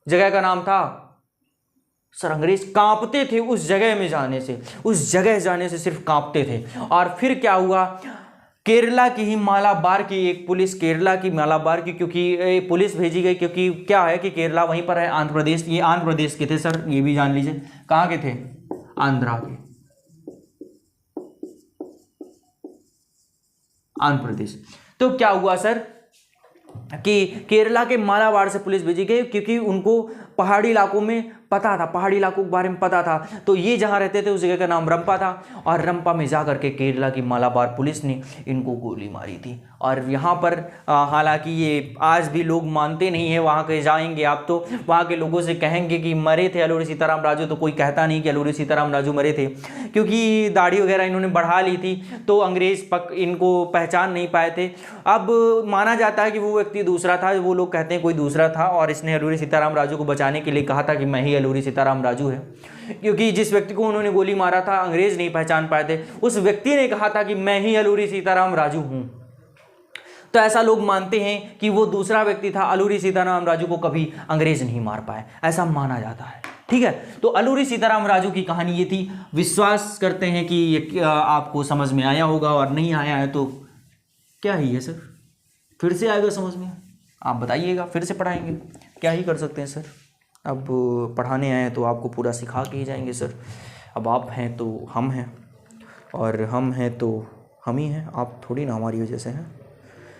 जगह का नाम था सर। अंग्रेज कांपते थे उस जगह में जाने से, उस जगह जाने से सिर्फ कांपते थे। और फिर क्या हुआ, केरला की ही मालाबार की एक पुलिस, केरला की मालाबार की क्योंकि पुलिस भेजी गई, क्योंकि क्या है कि केरला वहीं पर है, आंध्र प्रदेश, ये आंध्र प्रदेश के थे सर, ये भी जान लीजिए। कहाँ के थे, आंध्रा के, आंध्र प्रदेश। तो क्या हुआ सर कि केरला के मालाबार से पुलिस भेजी गई, क्योंकि उनको पहाड़ी इलाकों में पता था, पहाड़ी इलाकों के बारे में पता था। तो ये जहाँ रहते थे उस जगह का नाम रंपा था, और रंपा में जा करके केरला की मालाबार पुलिस ने इनको गोली मारी थी। और यहाँ पर हालांकि ये आज भी लोग मानते नहीं है, वहाँ के जाएंगे आप तो वहाँ के लोगों से कहेंगे कि मरे थे अलूरी सीताराम राजू, तो कोई कहता नहीं कि अलूरी सीताराम राजू मरे थे, क्योंकि दाढ़ी वगैरह इन्होंने बढ़ा ली थी, तो अंग्रेज इनको पहचान नहीं पाए थे। अब माना जाता है कि वो व्यक्ति दूसरा था, वो लोग कहते हैं कोई दूसरा था, और इसने अलूरी सीताराम राजू को बचाने के लिए कहा था कि मैं ही अलूरी सीताराम राजू है, क्योंकि जिस व्यक्ति को उन्होंने गोली मारा था अंग्रेज नहीं पहचान पाए थे, उस व्यक्ति ने कहा था कि मैं ही अलूरी सीताराम राजू हूं। तो ऐसा लोग मानते हैं कि वो दूसरा व्यक्ति था, अलूरी सीताराम राजू को कभी अंग्रेज नहीं मार पाए, ऐसा माना जाता है। ठीक है, तो अलूरी सीताराम राजू की कहानी ये थी। विश्वास करते हैं कि ये आपको समझ में आया होगा, और नहीं आया है तो क्या ही है सर, फिर से आएगा समझ में, आप बताइएगा, फिर से पढ़ाएंगे, क्या ही कर सकते हैं सर। अब पढ़ाने आए हैं तो आपको पूरा सिखा के ही जाएंगे सर। अब आप हैं तो हम हैं, और हम हैं तो हम ही हैं, आप थोड़ी ना हमारी वजह से हैं।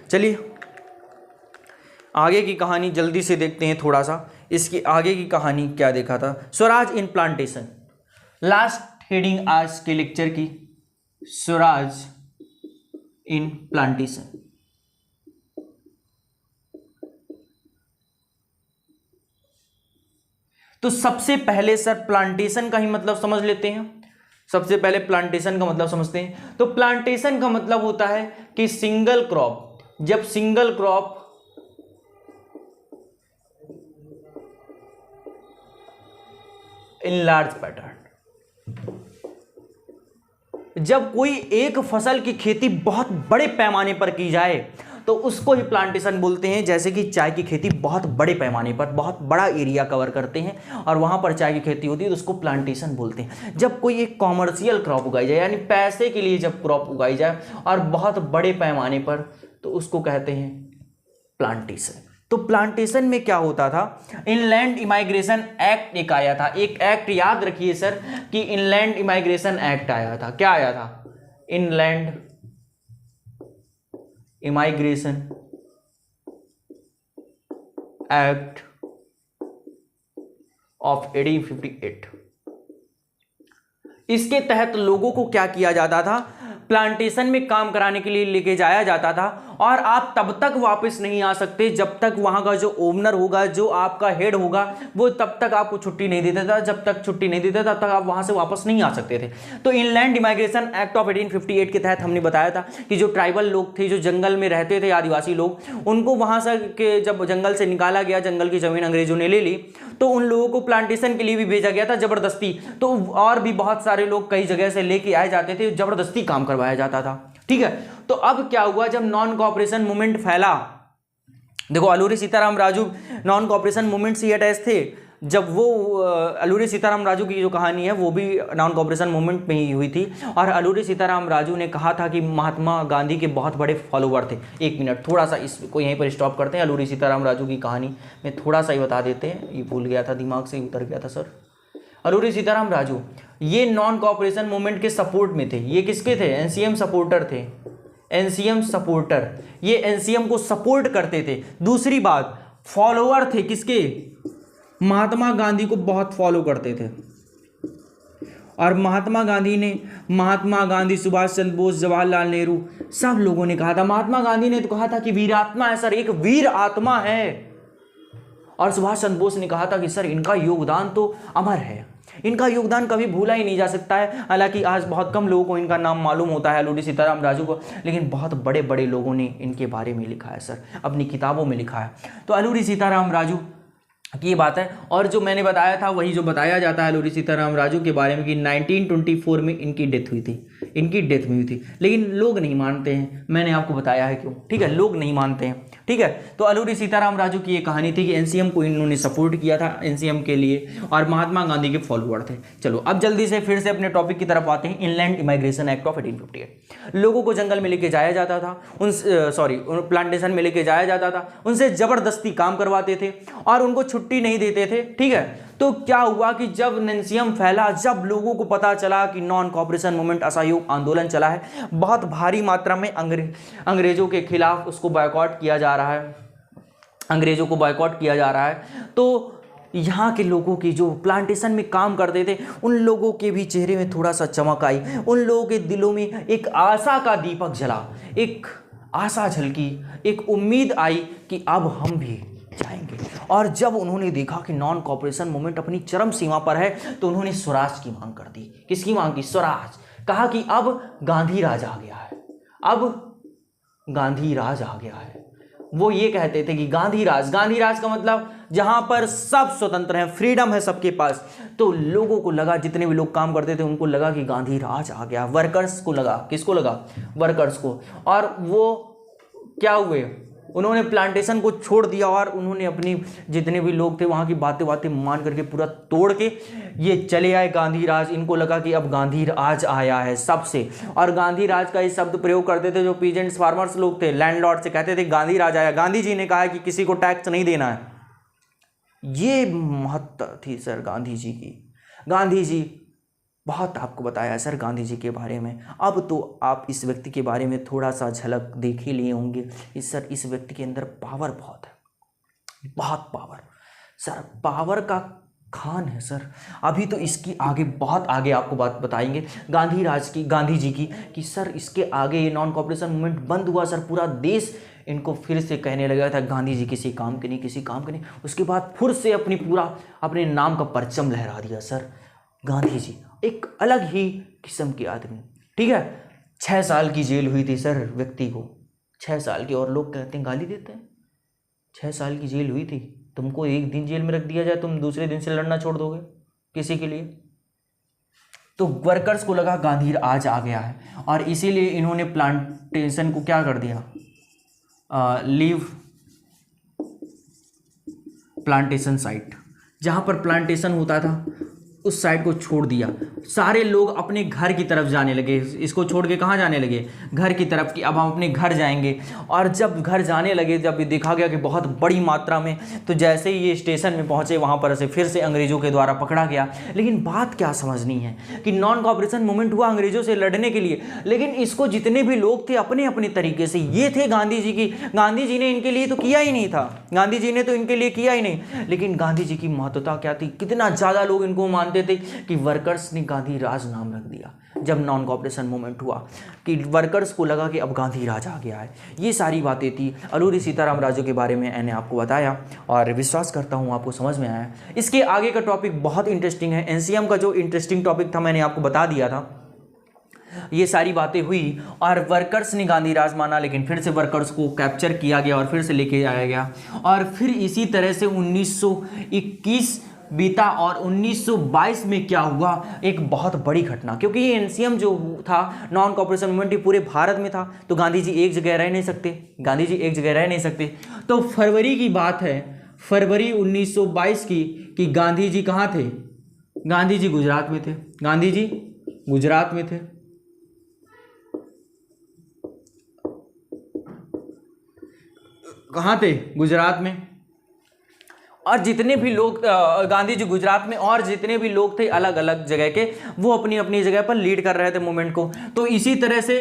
चलिए आगे की कहानी जल्दी से देखते हैं थोड़ा सा। इसकी आगे की कहानी क्या देखा था, स्वराज इन प्लांटेशन, लास्ट हेडिंग आज के लेक्चर की, स्वराज इन प्लांटेशन। तो सबसे पहले सर प्लांटेशन का ही मतलब समझ लेते हैं। सबसे पहले प्लांटेशन का मतलब समझते हैं। तो प्लांटेशन का मतलब होता है कि सिंगल क्रॉप, जब single crop in large pattern, जब कोई एक फसल की खेती बहुत बड़े पैमाने पर की जाए तो उसको ही प्लांटेशन बोलते हैं। जैसे कि चाय की खेती बहुत बड़े पैमाने पर, बहुत बड़ा एरिया कवर करते हैं और वहां पर चाय की खेती होती है, तो उसको प्लांटेशन बोलते हैं। जब कोई एक कॉमर्शियल क्रॉप उगाई जाए, यानी पैसे के लिए जब क्रॉप उगाई जाए और बहुत बड़े पैमाने पर, तो उसको कहते हैं प्लांटेशन। तो प्लांटेशन में क्या होता था, इनलैंड इमाइग्रेशन एक्ट एक आया था, एक एक्ट याद रखिए सर कि इनलैंड इमाइग्रेशन एक्ट आया था। क्या आया था, इनलैंड इमाइग्रेशन एक्ट ऑफ 1858। इसके तहत लोगों को क्या किया जाता था, प्लांटेशन में काम कराने के लिए लेके जाया जाता था, और आप तब तक वापस नहीं आ सकते जब तक वहां का जो ओनर होगा, जो आपका हेड होगा, वो तब तक आपको छुट्टी नहीं देता था। जब तक छुट्टी नहीं देता तब तक आप वहां से वापस नहीं आ सकते थे। तो इनलैंड इमाइग्रेशन एक्ट ऑफ 1858 के तहत हमने बताया था कि जो ट्राइबल लोग थे, जो जंगल में रहते थे, आदिवासी लोग, उनको वहां से जब जंगल से निकाला गया, जंगल की जमीन अंग्रेजों ने ले ली, तो उन लोगों को प्लांटेशन के लिए भी भेजा गया था जबरदस्ती। तो और भी बहुत सारे लोग कई जगह से लेके आए जाते थे, जबरदस्ती काम करवाया जाता था। ठीक है, तो अब क्या हुआ, जब नॉन कोऑपरेशन मूवमेंट फैला, देखो Alluri Sitaram Raju non cooperation movement से अटैच थे। जब वो अलूरी सीताराम राजू की जो कहानी है वो भी नॉन कोऑपरेशन मूवमेंट में ही हुई थी, और अलूरी सीताराम राजू ने कहा था कि महात्मा गांधी के बहुत बड़े फॉलोवर थे। एक मिनट, थोड़ा सा इसको यहीं पर स्टॉप करते हैं। अलूरी सीताराम राजू की कहानी में थोड़ा सा ही बता देते हैं, ये भूल गया था, दिमाग से ही उतर गया था सर। अलूरी सीताराम राजू ये नॉन कोऑपरेशन मूवमेंट के सपोर्ट में थे। ये किसके थे, एनसीएम सपोर्टर थे, एनसीएम सपोर्टर, ये एनसीएम को सपोर्ट करते थे। दूसरी बात, फॉलोअर थे किसके, महात्मा गांधी को बहुत फॉलो करते थे। और महात्मा गांधी, सुभाष चंद्र बोस, जवाहरलाल नेहरू, सब लोगों ने कहा था, महात्मा गांधी ने तो कहा था कि वीरात्मा है सर, एक वीर आत्मा है। और सुभाष चंद्र बोस ने कहा था कि सर इनका योगदान तो अमर है, इनका योगदान कभी भूला ही नहीं जा सकता है। हालांकि आज बहुत कम लोगों को इनका नाम मालूम होता है, अल्लूरी सीताराम राजू को, लेकिन बहुत बड़े बड़े लोगों ने इनके बारे में लिखा है सर, अपनी किताबों में लिखा है। तो अल्लूरी सीताराम राजू की ये बात है। और जो मैंने बताया था वही जो बताया जाता है अल्लूरी सीताराम राजू के बारे में कि 1924 में इनकी डेथ हुई थी, लेकिन लोग नहीं मानते हैं। मैंने आपको बताया है क्यों, ठीक है, लोग नहीं मानते हैं, ठीक है। तो अल्लूरी सीताराम राजू की ये कहानी थी कि एनसीएम को इन्होंने सपोर्ट किया था, एनसीएम के लिए, और महात्मा गांधी के फॉलोअर थे। चलो अब जल्दी से फिर से अपने टॉपिक की तरफ आते हैं। Inland immigration act of 1858। लोगों को जंगल में लेके जाया जाता था, प्लांटेशन में लेके जाया जाता था, उनसे जबरदस्ती काम करवाते थे और उनको छुट्टी नहीं देते थे, ठीक है। तो क्या हुआ कि जब एनसीएम फैला, जब लोगों को पता चला कि नॉन कॉपरेशन मूवमेंट, असहयोग आंदोलन चला है, बहुत भारी मात्रा में अंग्रेजों के खिलाफ उसको बॉयकॉट किया जा रहा है, अंग्रेजों को बॉयकॉट किया जा रहा है, तो यहाँ के लोगों की जो प्लांटेशन में काम करते थे उन लोगों के भी चेहरे में थोड़ा सा चमक आई, उन लोगों के दिलों में एक आशा का दीपक जला, एक आशा झलकी, एक उम्मीद आई कि अब हम भी जाएंगे। और जब उन्होंने देखा कि नॉन कॉपरेशन मूवमेंट अपनी चरम सीमा पर है तो उन्होंने स्वराज की मांग कर दी। किसकी मांग की? स्वराज। कहा कि अब गांधी राज आ गया है, अब गांधी राज आ गया है। वो ये कहते थे कि गांधी राज का मतलब जहां पर सब स्वतंत्र हैं, फ्रीडम है सबके पास। तो लोगों को लगा, जितने भी लोग काम करते थे उनको लगा कि गांधी राज आ गया। वर्कर्स को लगा, किसको लगा? वर्कर्स को। और वो क्या हुए, उन्होंने प्लांटेशन को छोड़ दिया और उन्होंने अपनी जितने भी लोग थे वहाँ की बातें मान करके पूरा तोड़ के ये चले आए गांधी राज। इनको लगा कि अब गांधी राज आया है सबसे। और गांधी राज का ये शब्द प्रयोग करते थे जो पीजेंट्स फार्मर्स लोग थे, लैंडलॉर्ड से कहते थे गांधी राज आया। गांधी जी ने कहा कि किसी को टैक्स नहीं देना है। ये महत्ता थी सर गांधी जी की। गांधी जी बहुत आपको बताया सर गांधी जी के बारे में। अब तो आप इस व्यक्ति के बारे में थोड़ा सा झलक देख ही लिए होंगे। इस व्यक्ति के अंदर पावर बहुत है, बहुत पावर सर, पावर का खान है सर। अभी तो इसकी आगे बहुत आगे आपको बात बताएंगे गांधी जी की कि सर इसके आगे ये नॉन कॉपरेशन मूवमेंट बंद हुआ सर, पूरा देश इनको फिर से कहने लगा था गांधी जी किसी काम के नहीं। उसके बाद फिर से अपने नाम का परचम लहरा दिया सर। गांधी जी एक अलग ही किस्म के आदमी, ठीक है। 6 साल की जेल हुई थी सर व्यक्ति को, 6 साल की। और लोग कहते हैं, गाली देते हैं, 6 साल की जेल हुई थी, तुमको एक दिन जेल में रख दिया जाए, तुम दूसरे दिन से लड़ना छोड़ दोगे किसी के लिए? तो वर्कर्स को लगा गांधी आज आ गया है और इसीलिए इन्होंने प्लांटेशन को क्या कर दिया, लीव प्लांटेशन साइट, जहाँ पर प्लांटेशन होता था उस साइड को छोड़ दिया। सारे लोग अपने घर की तरफ जाने लगे। इसको छोड़ के कहाँ जाने लगे? घर की तरफ, कि अब हम अपने घर जाएंगे। और जब घर जाने लगे, जब ये देखा गया कि बहुत बड़ी मात्रा में, तो जैसे ही ये स्टेशन में पहुँचे वहाँ पर से फिर से अंग्रेज़ों के द्वारा पकड़ा गया। लेकिन बात क्या समझनी है कि नॉन कॉपरेशन मूवमेंट हुआ अंग्रेज़ों से लड़ने के लिए, लेकिन इसको जितने भी लोग थे अपने अपने तरीके से, ये थे गांधी जी की। गांधी जी ने इनके लिए तो किया ही नहीं था, गांधी जी ने तो इनके लिए किया ही नहीं। लेकिन गांधी जी की महत्वता क्या थी, कितना ज़्यादा लोग इनको मानते थे कि वर्कर्स ने गांधी राज नाम रख दिया। जब नॉन कॉपरेशन मूवमेंट हुआ कि वर्कर्स को लगा कि अब गांधी राज आ गया है। ये सारी बातें थी अल्लूरी सीताराम राजू के बारे में मैंने आपको बताया और विश्वास करता हूँ आपको समझ में आया। इसके आगे का टॉपिक बहुत इंटरेस्टिंग है। एनसीएम का जो इंटरेस्टिंग टॉपिक था मैंने आपको बता दिया था। ये सारी बातें हुई और वर्कर्स ने गांधी राज माना, लेकिन फिर से वर्कर्स को कैप्चर किया गया और फिर से लेके आया गया। और फिर इसी तरह से 1921 बीता और 1922 में क्या हुआ, एक बहुत बड़ी घटना। क्योंकि ये एनसीएम जो था नॉन कॉपरेशन मूवमेंट पूरे भारत में था, तो गांधी जी एक जगह रह नहीं सकते। तो फरवरी की बात है, फरवरी 1922 की, कि गांधी जी कहाँ थे? गांधी जी गुजरात में थे। कहाँ थे? गुजरात में। और जितने भी लोग गांधी जी गुजरात में और जितने भी लोग थे अलग अलग जगह के, वो अपनी अपनी जगह पर लीड कर रहे थे मूवमेंट को। तो इसी तरह से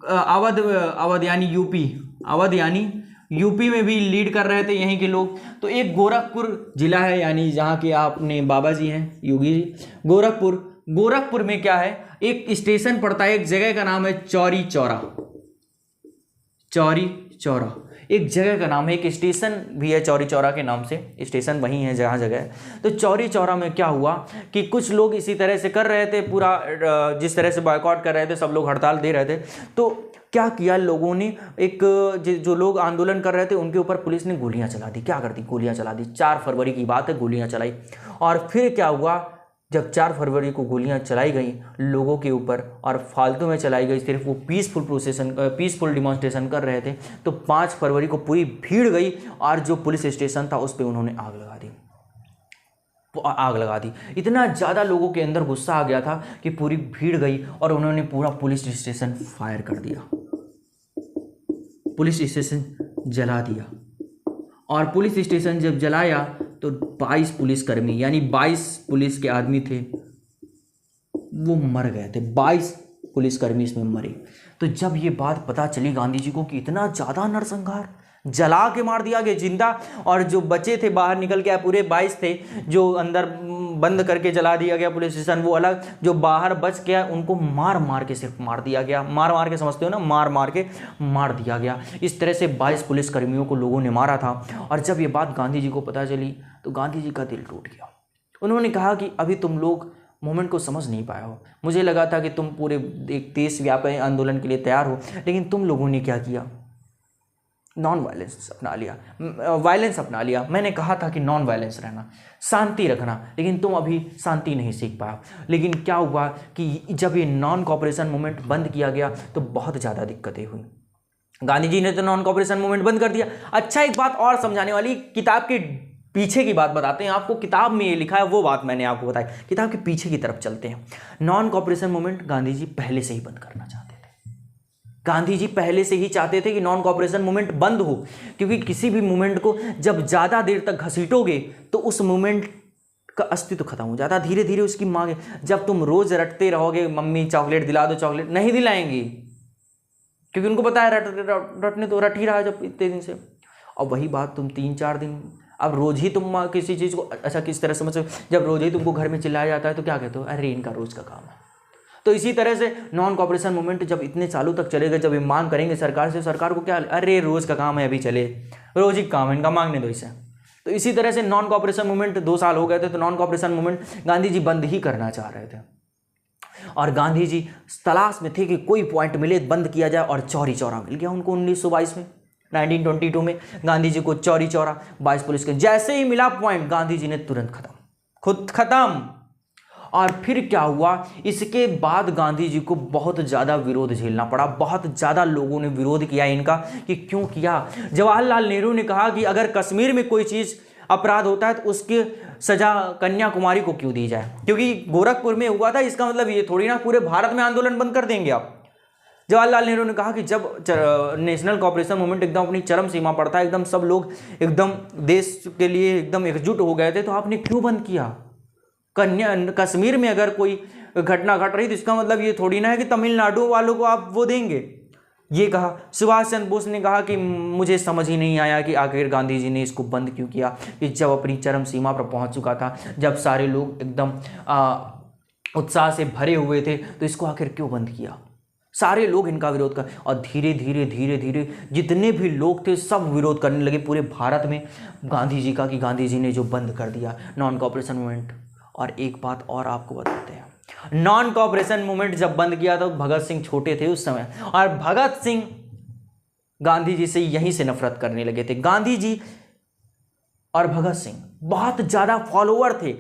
अवध यानी यूपी, अवध यानी यूपी में भी लीड कर रहे थे यहीं के लोग। तो एक गोरखपुर जिला है, यानी जहाँ के आपने बाबा जी हैं योगी जी, गोरखपुर में क्या है, एक स्टेशन पड़ता है, एक जगह का नाम है चौरी चौरा। चौरी चौरा एक जगह का नाम है, एक स्टेशन भी है चौरी चौरा के नाम से, स्टेशन वहीं है जहाँ जगह है। तो चौरी चौरा में क्या हुआ कि कुछ लोग इसी तरह से कर रहे थे, पूरा जिस तरह से बॉयकॉट कर रहे थे, सब लोग हड़ताल दे रहे थे। तो क्या किया लोगों ने, एक जो लोग आंदोलन कर रहे थे उनके ऊपर पुलिस ने गोलियां चला दी। क्या कर दी, गोलियां चला दी। 4 फरवरी की बात है, गोलियां चलाई। और फिर क्या हुआ, जब 4 फरवरी को गोलियां चलाई गई लोगों के ऊपर और फालतू में चलाई गई, सिर्फ वो पीसफुल डिमॉन्स्ट्रेशन कर रहे थे, तो 5 फरवरी को पूरी भीड़ गई और जो पुलिस स्टेशन था उस पर उन्होंने आग लगा दी। इतना ज़्यादा लोगों के अंदर गुस्सा आ गया था कि पूरी भीड़ गई और उन्होंने पूरा पुलिस स्टेशन फायर कर दिया, पुलिस स्टेशन जला दिया। और पुलिस स्टेशन जब जलाया तो 22 पुलिसकर्मी, यानी 22 पुलिस के आदमी थे, वो मर गए थे। 22 पुलिसकर्मी इसमें मरे। तो जब ये बात पता चली गांधी जी को कि इतना ज़्यादा नरसंहार, जला के मार दिया गया जिंदा, और जो बचे थे बाहर निकल के आए, पूरे 22 थे, जो अंदर बंद करके जला दिया गया पुलिस स्टेशन वो अलग, जो बाहर बच गया उनको मार मार के सिर्फ मार दिया गया। मार मार के समझते हो ना, मार मार के मार दिया गया। इस तरह से 22 पुलिसकर्मियों को लोगों ने मारा था। और जब ये बात गांधी जी को पता चली तो गांधी जी का दिल टूट गया। उन्होंने कहा कि अभी तुम लोग मोमेंट को समझ नहीं पाए हो, मुझे लगा था कि तुम पूरे एक देशव्यापी आंदोलन के लिए तैयार हो, लेकिन तुम लोगों ने क्या किया, नॉन वायलेंस अपना लिया, वायलेंस अपना लिया। मैंने कहा था कि नॉन वायलेंस रहना, शांति रखना, लेकिन तुम अभी शांति नहीं सीख पाया। लेकिन क्या हुआ कि जब ये नॉन कॉपरेशन मूवमेंट बंद किया गया तो बहुत ज़्यादा दिक्कतें हुई। गांधी जी ने तो नॉन कॉपरेशन मूवमेंट बंद कर दिया। अच्छा, एक बात और समझाने वाली, किताब के पीछे की बात बताते हैं आपको। किताब में ये लिखा है वो बात मैंने आपको बताई, किताब के पीछे की तरफ चलते हैं। Non cooperation movement Gandhi ji पहले से ही बंद करना चाहते थे। गांधी जी पहले से ही चाहते थे कि नॉन कॉपरेशन मूवमेंट बंद हो, क्योंकि किसी भी मूवमेंट को जब ज़्यादा देर तक घसीटोगे तो उस मूवमेंट का अस्तित्व खत्म हो जाता, धीरे धीरे उसकी मांग। जब तुम रोज रटते रहोगे, मम्मी चॉकलेट दिला दो, चॉकलेट नहीं दिलाएंगी, क्योंकि उनको पता है रटने तो रट ही रहा है जब इतने दिन से। और वही बात तुम 3-4 दिन, अब रोज ही तुम किसी चीज़ को, अच्छा किस तरह समझो, जब रोज ही तुमको घर में चिल्लाया जाता है तो क्या कहते हो, अरे इनका रोज का काम है। तो इसी तरह से नॉन कॉपरेशन मूवमेंट जब इतने सालों तक चलेगा, जब ये मांग करेंगे सरकार से, सरकार को क्या, अरे रोज का काम है, अभी चले, रोज ही काम है इनका, मांगने दो इसे। तो इसी तरह से नॉन कॉपरेशन मूवमेंट 2 साल हो गए थे, तो non cooperation movement Gandhi ji बंद ही करना चाह रहे थे। और गांधी जी तलाश में थे कि कोई पॉइंट मिले बंद किया जाए, और चौरी चौरा मिल गया उनको 1922 में, 1922 में गांधी जी को चौरी चौरा 22 पुलिस के जैसे ही मिला पॉइंट, गांधी जी ने तुरंत खुद खत्म। और फिर क्या हुआ, इसके बाद गांधी जी को बहुत ज़्यादा विरोध झेलना पड़ा, बहुत ज़्यादा लोगों ने विरोध किया इनका। कि क्यों किया, जवाहरलाल नेहरू ने कहा कि अगर कश्मीर में कोई चीज़ अपराध होता है तो उसकी सजा कन्याकुमारी को क्यों दी जाए, क्योंकि गोरखपुर में हुआ था, इसका मतलब ये थोड़ी ना पूरे भारत में आंदोलन बंद कर देंगे आप। जवाहरलाल नेहरू ने कहा कि जब नेशनल कॉपरेशन मूवमेंट एकदम अपनी चरम सीमा पर था, एकदम सब लोग एकदम देश के लिए एकदम एकजुट हो गए थे, तो आपने क्यों बंद किया। कश्मीर में अगर कोई घटना घट रही तो इसका मतलब ये थोड़ी ना है कि तमिलनाडु वालों को आप वो देंगे। ये कहा। सुभाष चंद्र बोस ने कहा कि मुझे समझ ही नहीं आया कि आखिर गांधी जी ने इसको बंद क्यों किया, कि जब अपनी चरम सीमा पर पहुंच चुका था, जब सारे लोग एकदम उत्साह से भरे हुए थे, तो इसको आखिर क्यों बंद किया। सारे लोग इनका विरोध कर, और धीरे धीरे जितने भी लोग थे सब विरोध करने लगे पूरे भारत में गांधी जी का, कि गांधी जी ने जो बंद कर दिया नॉन कॉपरेशन मूवमेंट। और एक बात और आपको बताते हैं, नॉन कॉपरेशन मूवमेंट जब बंद किया तो भगत सिंह छोटे थे उस समय, और भगत सिंह गांधी जी से यहीं से नफरत करने लगे थे। गांधी जी और भगत सिंह बहुत ज़्यादा फॉलोअर थे।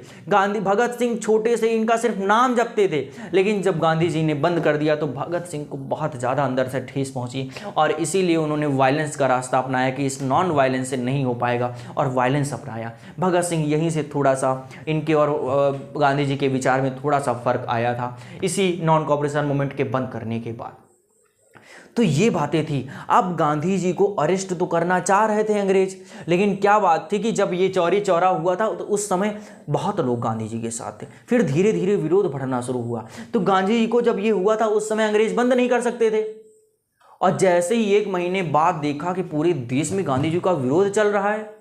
भगत सिंह छोटे से इनका सिर्फ नाम जपते थे, लेकिन जब गांधी जी ने बंद कर दिया तो भगत सिंह को बहुत ज़्यादा अंदर से ठेस पहुंची, और इसीलिए उन्होंने वायलेंस का रास्ता अपनाया कि इस नॉन वायलेंस से नहीं हो पाएगा, और वायलेंस अपनाया। भगत सिंह यहीं से थोड़ा सा इनके और गांधी जी के विचार में थोड़ा सा फर्क आया था इसी नॉन कॉपरेशन मूवमेंट के बंद करने के बाद। तो ये बातें थी। अब गांधी जी को अरेस्ट तो करना चाह रहे थे अंग्रेज, लेकिन क्या बात थी कि जब ये चौरी चौरा हुआ था तो उस समय बहुत लोग गांधी जी के साथ थे। फिर धीरे धीरे विरोध बढ़ना शुरू हुआ। तो गांधी जी को जब ये हुआ था उस समय अंग्रेज बंद नहीं कर सकते थे, और जैसे ही 1 महीने बाद देखा कि पूरे देश में गांधी जी का विरोध चल रहा है,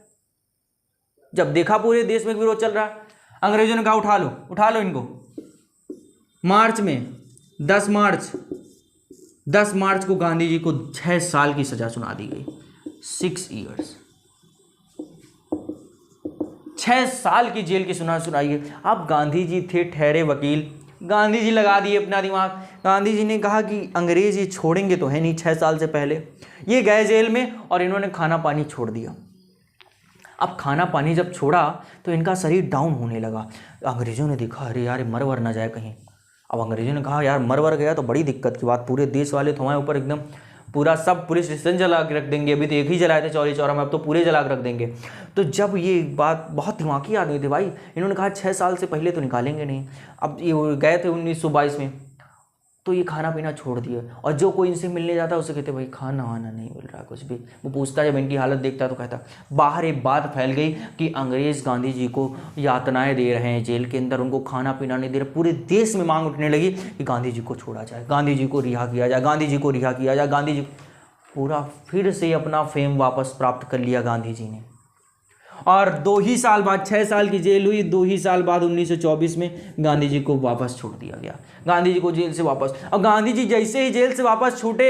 जब देखा पूरे देश में विरोध चल रहा है, अंग्रेजों ने कहा उठा लो इनको। मार्च में 10 मार्च को गांधी जी को 6 साल की सजा सुना दी गई। 6 ईयर्स, 6 साल की जेल की सुनाई है। अब गांधी जी थे ठहरे वकील, गांधी जी लगा दिए अपना दिमाग। गांधी जी ने कहा कि अंग्रेज ये छोड़ेंगे तो है नहीं, 6 साल से पहले ये गए जेल में और इन्होंने खाना पानी छोड़ दिया। अब खाना पानी जब छोड़ा तो इनका शरीर डाउन होने लगा। अंग्रेजों ने देखा अरे यार मर वर ना जाए कहीं। अब अंग्रेजों ने कहा यार मर वर गया तो बड़ी दिक्कत की बात, पूरे देश वाले तो हमारे ऊपर एकदम पूरा सब पुलिस स्टेशन जला के रख देंगे। अभी तो एक ही जलाए थे चौरी चौरा में, अब तो पूरे जला के रख देंगे। तो जब ये बात, बहुत दिमागी आदमी थे भाई, इन्होंने कहा 6 साल से पहले तो निकालेंगे नहीं। अब ये गए थे 1922 में, तो ये खाना पीना छोड़ दिया। और जो कोई इनसे मिलने जाता है उसे कहते भाई खाना वाना नहीं मिल रहा कुछ भी। वो पूछता जब इनकी हालत देखता तो कहता। बाहर एक बात फैल गई कि अंग्रेज़ गांधी जी को यातनाएं दे रहे हैं जेल के अंदर, उनको खाना पीना नहीं दे रहे। पूरे देश में मांग उठने लगी कि गांधी जी को छोड़ा जाए, गांधी जी को रिहा किया जाए, गांधी जी को रिहा किया जाए, गांधी जी। पूरा फिर से अपना फेम वापस प्राप्त कर लिया गांधी जी ने। और 2 ही साल बाद, 6 साल की जेल हुई, 2 ही साल बाद 1924 में गांधी जी को वापस छोड़ दिया गया। गांधी जी को जेल से वापस, और गांधी जी जैसे ही जेल से वापस छूटे,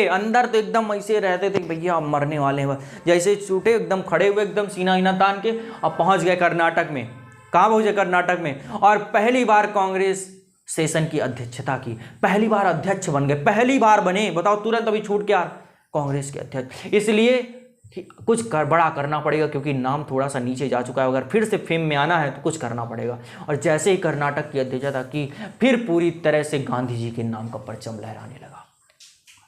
अंदर तो एकदम ऐसे रहते थे भैया अब मरने वाले हैं। जैसे छूटे एकदम खड़े हुए, एकदम सीना हीना तान के, अब पहुंच गए कर्नाटक में। कहाँ पहुंचे? कर्नाटक में। और पहली बार कांग्रेस सेशन की अध्यक्षता की, पहली बार अध्यक्ष बन गए, पहली बार बने। बताओ, तुरंत अभी छूट के आ कांग्रेस के अध्यक्ष। इसलिए कुछ बड़ा करना पड़ेगा, क्योंकि नाम थोड़ा सा नीचे जा चुका है। अगर फिर से फेम में आना है तो कुछ करना पड़ेगा। और जैसे ही कर्नाटक की अध्यक्षता की, फिर पूरी तरह से गांधी जी के नाम का परचम लहराने लगा।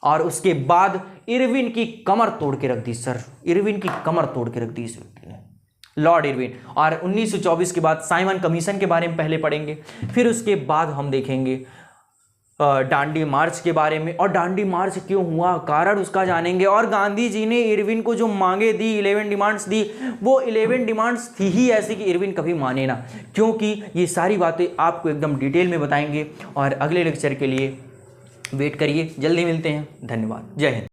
और उसके बाद इरविन की कमर तोड़ के रख दी सर, इरविन की कमर तोड़ के रख दी इस व्यक्ति ने, लॉर्ड इरविन। और 1924 के बाद साइमन कमीशन के बारे में पहले पढ़ेंगे, फिर उसके बाद हम देखेंगे डांडी मार्च के बारे में, और डांडी मार्च क्यों हुआ, कारण उसका जानेंगे। और गांधी जी ने इरविन को जो मांगे दी, 11 डिमांड्स दी, वो 11 डिमांड्स थी ही ऐसी कि इरविन कभी माने ना। क्योंकि ये सारी बातें आपको एकदम डिटेल में बताएंगे। और अगले लेक्चर के लिए वेट करिए, जल्दी मिलते हैं। धन्यवाद, जय हिंद।